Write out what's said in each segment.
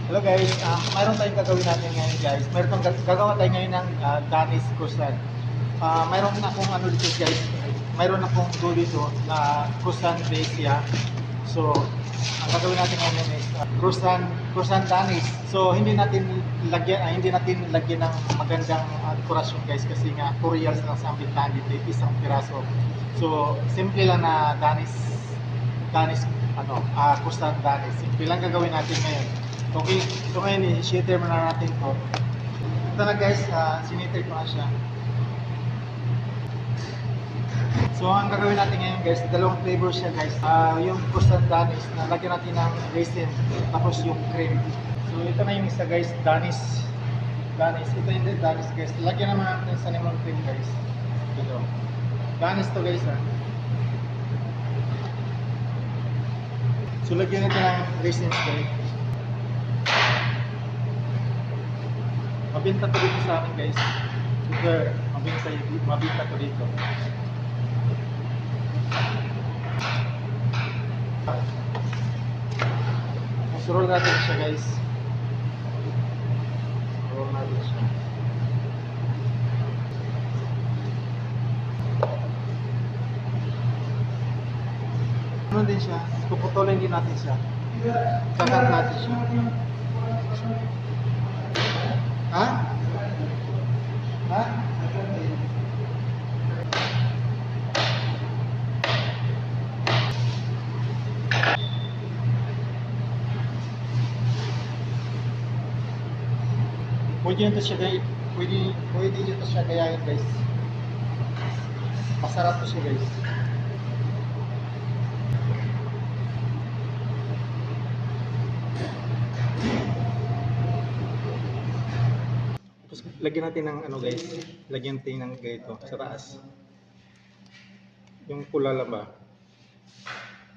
Hello guys, mayroon tayong gagawin natin ngayon guys. Gagawa tayo ngayon ng Danish croissant. Mayroon akong ano dito guys. Mayroon akong dough dito na croissant base siya. So, ang gagawin natin ngayon is croissant Danish. So, hindi natin lagyan ng magandang dekorasyon guys kasi nga 4 reals lang sa bintahan dito, isang piraso. So, simple lang na Danish croissant Danish. Simple lang gagawin natin ngayon. Okay, so ngayon i-shatter muna natin to. Ito na guys, siniter ko na siya. So ang gagawin natin ngayon guys, dalawang flavor siya guys. Yung croissant Danish, na lagyan natin ng raisin, tapos yung cream. So ito na yung isa guys, Danish. Ito yung Danish guys. Lagyan naman natin sa lemon cream guys. Ito. Danish to guys ha. So lagyan natin ng raisins guys. Mabinta to dito sa amin guys. Sugar, mabinta to dito. Roll natin siya guys. Roll natin siya. Ano din siya? Puputulin din natin siya. Kakat natin siya. Ha? Ha? Pwede nyo to siya gayahin guys. Masarap to siya guys. Tapos lagyan natin ng ano guys, lagyan natin ng ganito sa taas. Yung pula lang ba?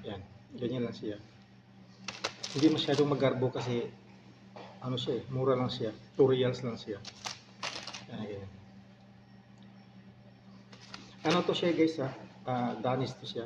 Yan, ganyan lang siya. Hindi masyadong magarbo kasi ano siya mura lang siya, 2 reals lang siya. Yan. Ano to siya guys ha? Danish to siya.